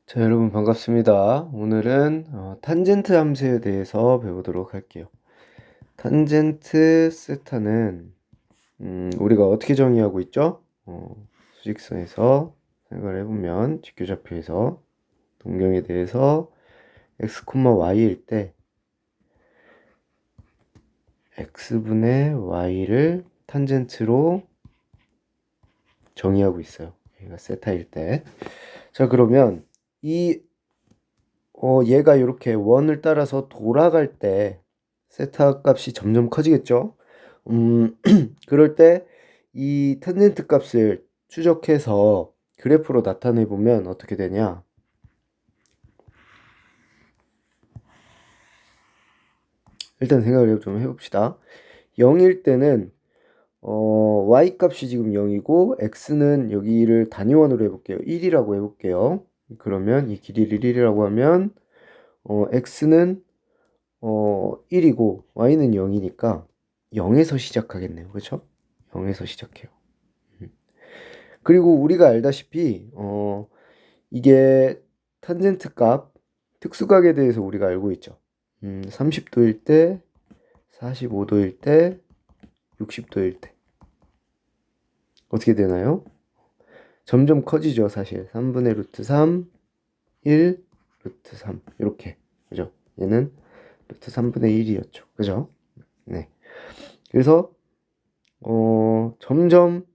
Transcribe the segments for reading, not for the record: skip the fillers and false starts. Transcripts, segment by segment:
자, 여러분 반갑습니다. 오늘은 탄젠트 함수에 대해서 배우도록 할게요. 탄젠트 세타는 우리가 어떻게 정의하고 있죠? 수직선에서 생각을 해보면 직교좌표에서 동경에 대해서 x, y일 때 x분의 y를 탄젠트로 정의하고 있어요. 얘가 세타일 때. 자, 그러면 얘가 이렇게 원을 따라서 돌아갈 때 세타 값이 점점 커지겠죠? 그럴 때 이 탄젠트 값을 추적해서 그래프로 나타내 보면 어떻게 되냐? 일단 생각을 좀 해봅시다. 0일 때는 y 값이 지금 0이고 x는 여기를 단위원으로 해볼게요. 1이라고 해볼게요. 그러면 이 길이를 1이라고 하면 x는 1이고 y는 0이니까 0에서 시작하겠네요. 그렇죠? 0에서 시작해요. 그리고 우리가 알다시피 이게 탄젠트 값 특수각에 대해서 우리가 알고 있죠. 30도일 때, 45도일 때, 60도일 때 어떻게 되나요? 점점 커지죠, 사실. 3분의 루트 3, 1, 루트 3 이렇게. 그죠? 얘는 루트 3분의 1이었죠. 그죠? 네. 그래서 점점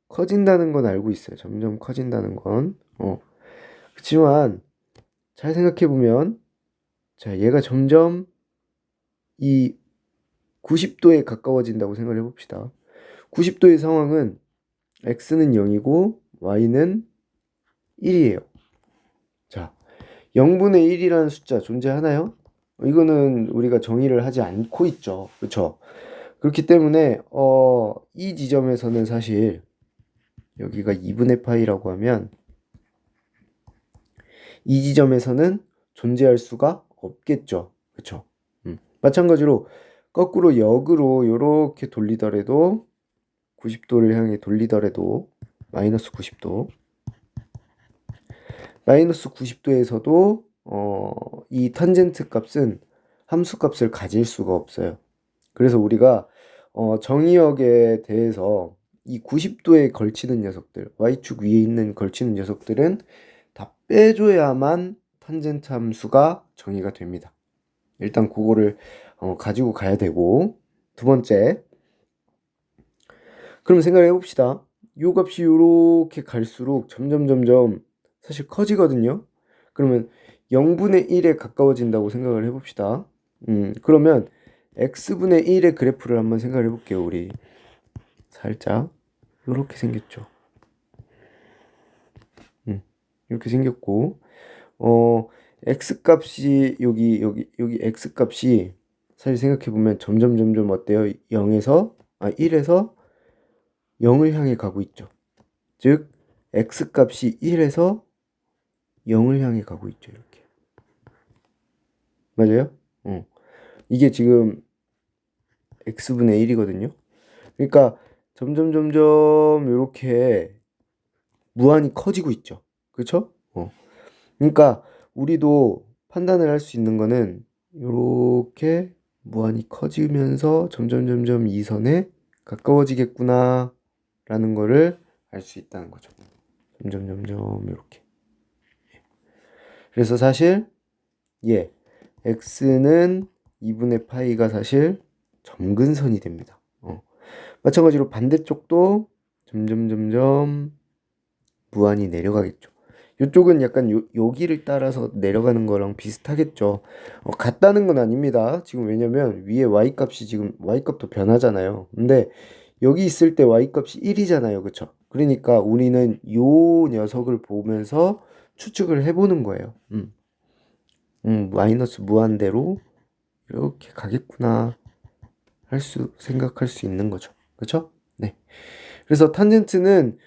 커진다는 건 알고 있어요. 점점 커진다는 건. 그치만 잘 생각해 보면 자, 얘가 점점 이 90도에 가까워진다고 생각을 해 봅시다. 90도의 상황은 x는 0이고 y는 1이에요. 자, 0분의 1이라는 숫자 존재하나요? 이거는 우리가 정의를 하지 않고 있죠. 그렇죠? 그렇기 때문에 이 지점에서는 사실 여기가 2분의 파이라고 하면 이 지점에서는 존재할 수가 없겠죠. 그렇죠? 마찬가지로 거꾸로 역으로 이렇게 돌리더라도 90도를 향해 돌리더라도 마이너스 90도 마이너스 90도에서도 이 탄젠트 값은 함수 값을 가질 수가 없어요. 그래서 우리가 정의역에 대해서 이 90도에 걸치는 녀석들 y축 위에 있는 걸치는 녀석들은 다 빼줘야만 탄젠트 함수가 정의가 됩니다. 일단 그거를 가지고 가야 되고 두 번째 그럼 생각을 해봅시다. 요 값이 요렇게 갈수록 점점 사실 커지거든요. 그러면 0분의 1에 가까워진다고 생각을 해봅시다. 그러면 x분의 1의 그래프를 한번 생각을 해볼게요. 우리 살짝 요렇게 생겼죠. 이렇게 생겼고 x 값이 여기 x 값이 사실 생각해보면 점점 어때요? 1에서 0을 향해 가고 있죠. 즉 x 값이 1에서 0을 향해 가고 있죠. 이렇게. 맞아요? 이게 지금 x분의 1이거든요. 그러니까 점점 이렇게 무한히 커지고 있죠. 그렇죠? 그러니까 우리도 판단을 할 수 있는 거는 이렇게 무한히 커지면서 점점 이 선에 가까워지겠구나 라는 거를 알 수 있다는 거죠. 점점 이렇게. 그래서 사실 x는 2분의 파이가 사실 점근선이 됩니다. 마찬가지로 반대쪽도 점점 무한히 내려가겠죠. 이쪽은 약간 여기를 따라서 내려가는 거랑 비슷하겠죠. 같다는 건 아닙니다. 지금 왜냐면 위에 y값이 지금 y값도 변하잖아요. 근데 여기 있을 때 y값이 1이잖아요. 그쵸? 그러니까 우리는 요 녀석을 보면서 추측을 해보는 거예요. 마이너스 무한대로 이렇게 가겠구나 생각할 수 있는 거죠. 그쵸? 네. 그래서 탄젠트는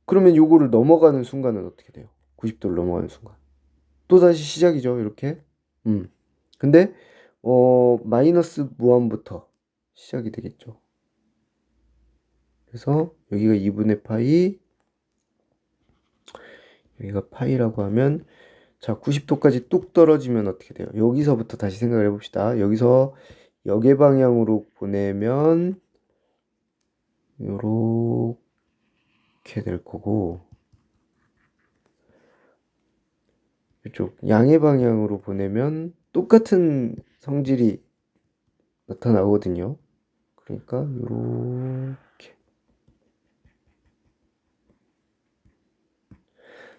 그러면 요거를 넘어가는 순간은 어떻게 돼요? 90도를 넘어가는 순간. 또다시 시작이죠. 이렇게. 근데 마이너스 무한부터 시작이 되겠죠. 그래서 여기가 2분의 파이 여기가 파이라고 하면 자 90도까지 뚝 떨어지면 어떻게 돼요? 여기서부터 다시 생각을 해봅시다. 여기서 역의 방향으로 보내면 요렇게 될 거고 이쪽 양의 방향으로 보내면 똑같은 성질이 나타나거든요. 그러니까 요렇게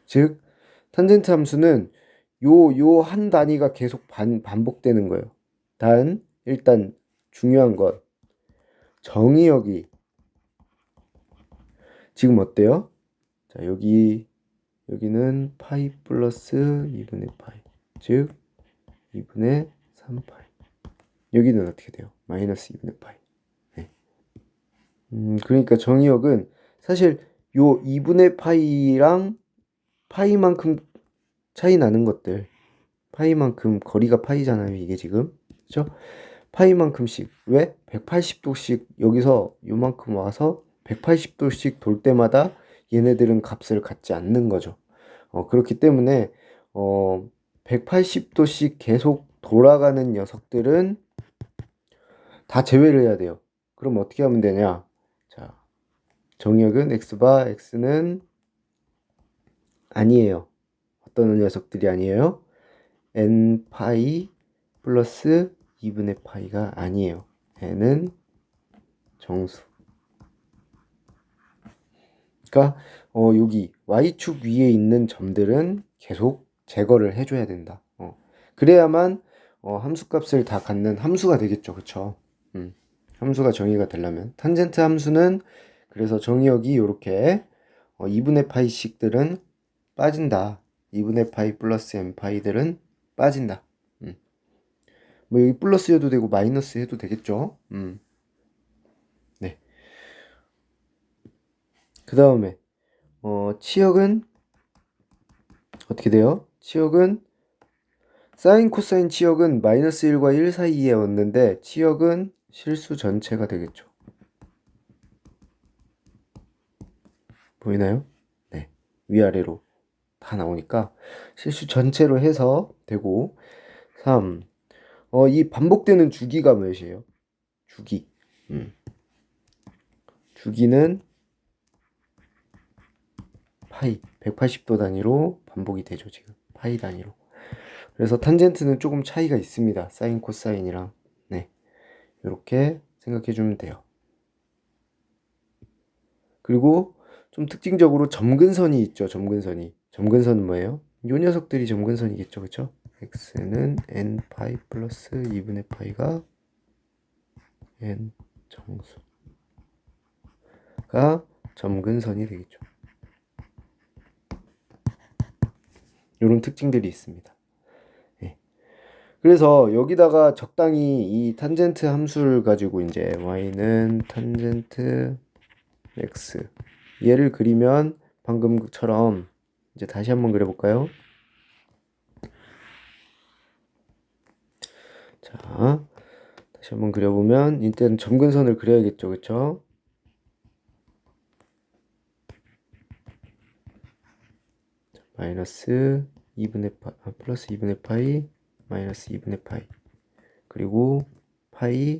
즉 탄젠트 함수는 요 한 단위가 계속 반복되는 거예요. 단 일단 중요한 건 정의역이 지금 어때요? 자 여기는 파이 플러스 2분의 파이 즉 2분의 3파이 여기는 어떻게 돼요? 마이너스 2분의 파이 네. 그러니까 정의역은 사실 요 2분의 파이랑 파이만큼 차이 나는 것들 파이만큼 거리가 파이잖아요 이게 지금 그죠? 파이만큼씩 왜? 180도씩 여기서 요만큼 와서 180도씩 돌 때마다 얘네들은 값을 갖지 않는 거죠. 그렇기 때문에 180도씩 계속 돌아가는 녀석들은 다 제외를 해야 돼요. 그럼 어떻게 하면 되냐? 자, 정의역은 x바 x는 아니에요. 어떤 녀석들이 아니에요? n 파이 플러스 2분의 파이가 아니에요. n은 정수. 그러니까 여기 y축 위에 있는 점들은 계속 제거를 해줘야 된다. 그래야만 함수값을 다 갖는 함수가 되겠죠. 그쵸? 함수가 정의가 되려면 탄젠트 함수는 그래서 정의역이 이렇게 2분의 파이씩들은 빠진다. 2분의 파이 플러스 n 파이들은 빠진다. 뭐 여기 플러스 해도 되고 마이너스 해도 되겠죠. 네. 그 다음에 치역은 어떻게 돼요? 치역은 사인 코사인 치역은 마이너스 1과 1 사이에 왔는데 치역은 실수 전체가 되겠죠. 보이나요? 네. 위아래로 다 나오니까 실수 전체로 해서 되고 3. 이 반복되는 주기가 몇이에요? 주기. 주기는 파이 180도 단위로 반복이 되죠 지금 파이 단위로. 그래서 탄젠트는 조금 차이가 있습니다. 사인 코사인이랑 네 이렇게 생각해 주면 돼요. 그리고 좀 특징적으로 점근선이 있죠. 점근선은 뭐예요? 요 녀석들이 점근선이겠죠. 그쵸? x는 n 파이 플러스 2분의 파이가 n 정수가 점근선이 되겠죠. 이런 특징들이 있습니다. 네. 그래서 여기다가 적당히 이 탄젠트 함수를 가지고 이제 y는 탄젠트 x 얘를 그리면 방금처럼 이제 다시 한번 그려볼까요? 자, 다시 한번 그려보면 일단 점근선을 그려야겠죠, 그쵸? 마이너스 2분의 파이, 플러스 2분의 파이, 마이너스 2분의 파이, 그리고 파이,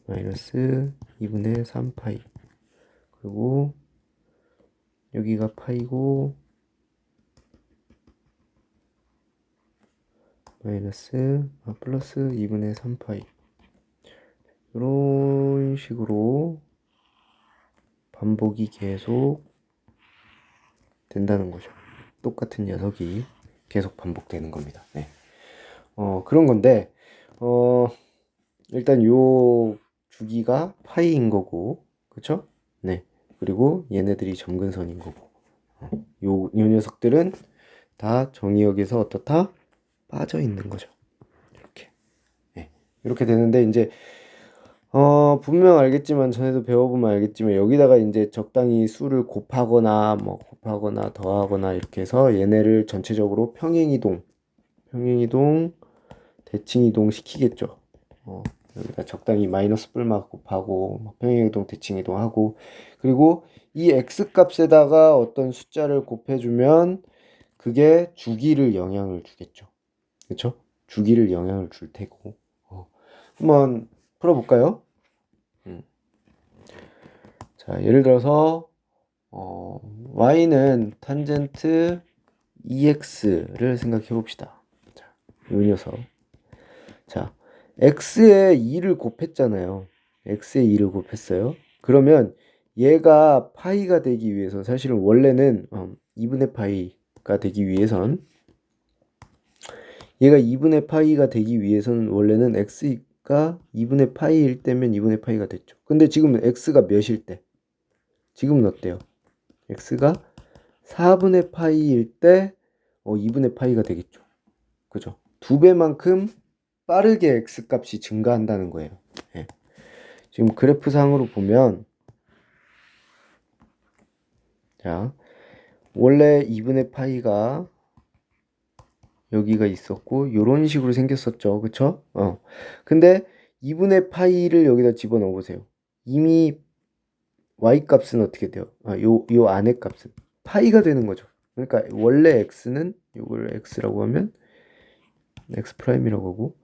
마이너스 2분의 3파이, 그리고 여기가 파이고, 플러스 2분의 3파이. 이런 식으로 반복이 계속 된다는 거죠. 똑같은 녀석이 계속 반복되는 겁니다. 네. 그런 건데, 일단 요 주기가 파이인 거고, 그쵸? 네. 그리고 얘네들이 점근선인 거고, 요 녀석들은 다 정의역에서 어떻다? 빠져 있는 거죠. 이렇게. 네. 이렇게 되는데, 이제, 분명 알겠지만, 전에도 배워보면 알겠지만, 여기다가 이제 적당히 수를 곱하거나, 곱하거나, 더하거나, 이렇게 해서 얘네를 전체적으로 평행이동, 대칭이동 시키겠죠. 여기다 적당히 마이너스 뿔막 곱하고, 평행이동, 대칭이동 하고, 그리고 이 x값에다가 어떤 숫자를 곱해주면 그게 주기를 영향을 주겠죠. 그쵸? 주기를 영향을 줄 테고. 한번 풀어볼까요? 자, 예를 들어서 y는 탄젠트 2x를 생각해 봅시다. 자, 이 녀석. 자, x에 2를 곱했잖아요. x에 2를 곱했어요. 그러면 얘가 파이가 되기 위해서 사실은 원래는 2분의 파이가 되기 위해선 얘가 2분의 파이가 되기 위해서는 원래는 x가 2분의 파이일 때면 2분의 파이가 됐죠. 근데 지금 x가 몇일 때? 지금은 어때요? x가 4분의 파이일 때 2분의 파이가 되겠죠. 그죠? 2배만큼 빠르게 x값이 증가한다는 거예요. 예. 지금 그래프상으로 보면 자, 원래 2분의 파이가 여기가 있었고 요런 식으로 생겼었죠. 그쵸? 근데 2분의 파이를 여기다 집어넣어 보세요. 이미 y 값은 어떻게 돼요? 요 안에 값은 파이가 되는 거죠. 그러니까 원래 x는 요걸 x라고 하면 x 프라임이라고 하고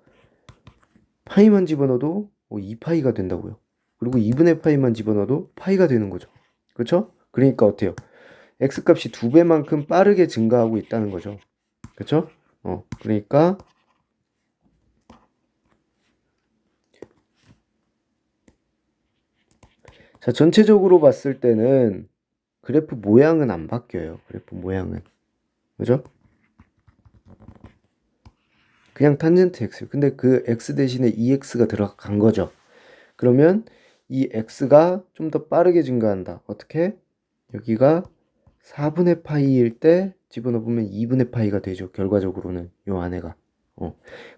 파이만 집어넣어도 2파이가 된다고요. 그리고 2분의 파이만 집어넣어도 파이가 되는 거죠. 그쵸? 그러니까 어때요? x값이 2배만큼 빠르게 증가하고 있다는 거죠. 그쵸? 그러니까 자, 전체적으로 봤을 때는 그래프 모양은 안 바뀌어요. 그래프 모양은. 그죠? 그냥 탄젠트 x. 근데 그 x 대신에 2x가 들어간 거죠. 그러면 이 x가 좀 더 빠르게 증가한다. 어떻게? 여기가 4분의 파이일 때 집어넣으면 2분의 파이가 되죠. 결과적으로는 요 안에가.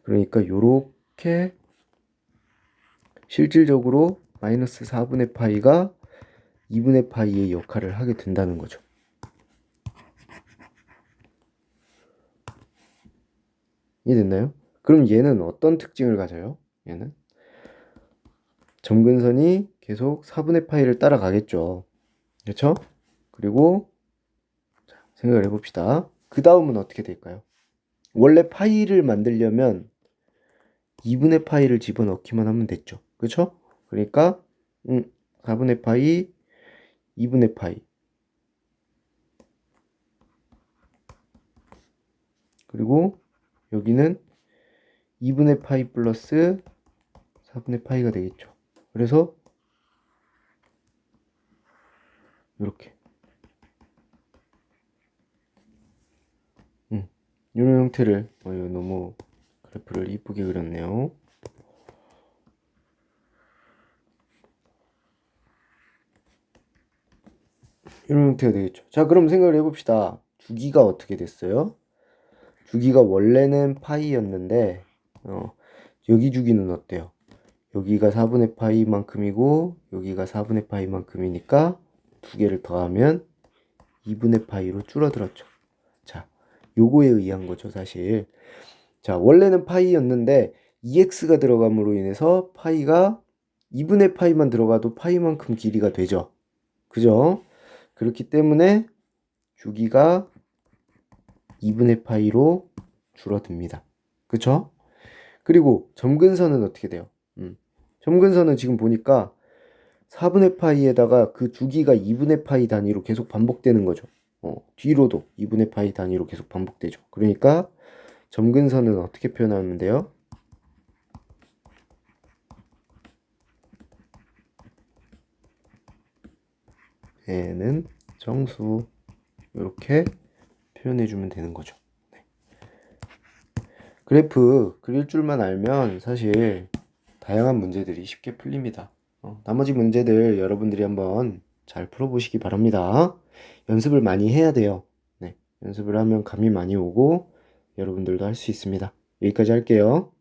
그러니까 요렇게 실질적으로 마이너스 4분의 파이가 2분의 파이의 역할을 하게 된다는 거죠. 이해됐나요? 그럼 얘는 어떤 특징을 가져요? 얘는 점근선이 계속 4분의 파이를 따라가겠죠. 그렇죠? 그리고 생각을 해봅시다. 그 다음은 어떻게 될까요? 원래 파이를 만들려면 2분의 파이를 집어넣기만 하면 됐죠. 그렇죠? 그러니까 4분의 파이, 2분의 파이 그리고 여기는 2분의 파이 플러스 4분의 파이가 되겠죠. 그래서 이렇게 이런 형태를 이거 너무 그래프를 이쁘게 그렸네요. 이런 형태가 되겠죠. 자, 그럼 생각을 해봅시다. 주기가 어떻게 됐어요? 주기가 원래는 파이였는데 여기 주기는 어때요? 여기가 4분의 파이만큼이고 여기가 4분의 파이만큼이니까 두 개를 더하면 2분의 파이로 줄어들었죠. 자, 요거에 의한 거죠, 사실. 자, 원래는 파이였는데 2x가 들어감으로 인해서 파이가 2분의 파이만 들어가도 파이만큼 길이가 되죠. 그죠? 그렇기 때문에 주기가 2분의 파이로 줄어듭니다. 그쵸? 그리고 점근선은 어떻게 돼요? 점근선은 지금 보니까 4분의 파이에다가 그 주기가 2분의 파이 단위로 계속 반복되는 거죠. 뒤로도 2분의 파이 단위로 계속 반복되죠. 그러니까 점근선은 어떻게 표현하면 돼요? 얘는 정수 이렇게 표현해주면 되는 거죠. 네. 그래프 그릴 줄만 알면 사실 다양한 문제들이 쉽게 풀립니다. 나머지 문제들 여러분들이 한번 잘 풀어보시기 바랍니다. 연습을 많이 해야 돼요. 네, 연습을 하면 감이 많이 오고 여러분들도 할 수 있습니다. 여기까지 할게요.